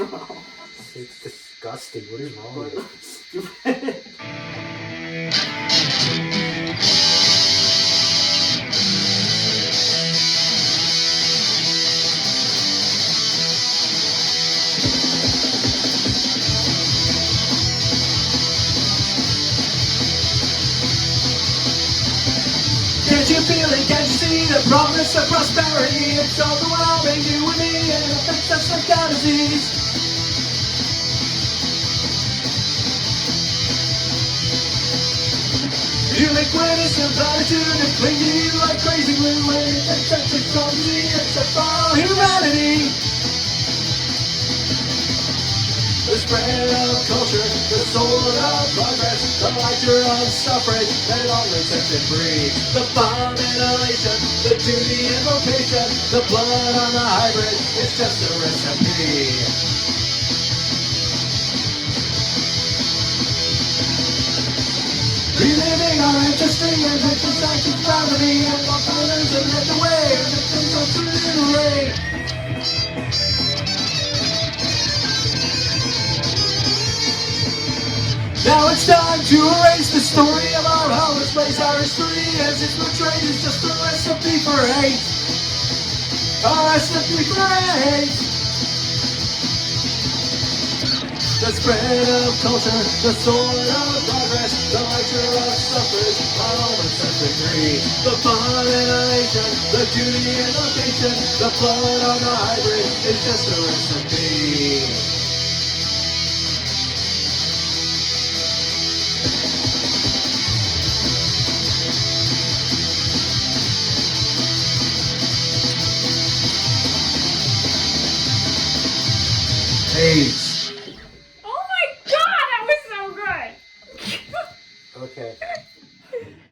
It's disgusting. What is wrong with it? Stupid. Can't you feel it? Can't you see the promise of prosperity? It's overwhelming you and me, and it affects us like a disease. You make witness of gratitude and cling to you like crazy glue, and it affects us from the except for all humanity. The spread of culture, the sword of progress, the lighter of suffrage, that only sets it free. The bomb inhalation, the duty and vocation, the blood on the hybrid, it's just a recipe. Reliving our ancestry and victims like in front of me, and all colors that led the way, and the things of the little ray. Now it's time to erase the story of our home, misplace our history as it's portrayed as just a recipe for hate. A recipe for hate. The spread of culture, the sword of progress, the lighter of suffrage, our home degree. The fun inhalation, the duty and vocation, the blood on the hybrid is just a recipe. AIDS.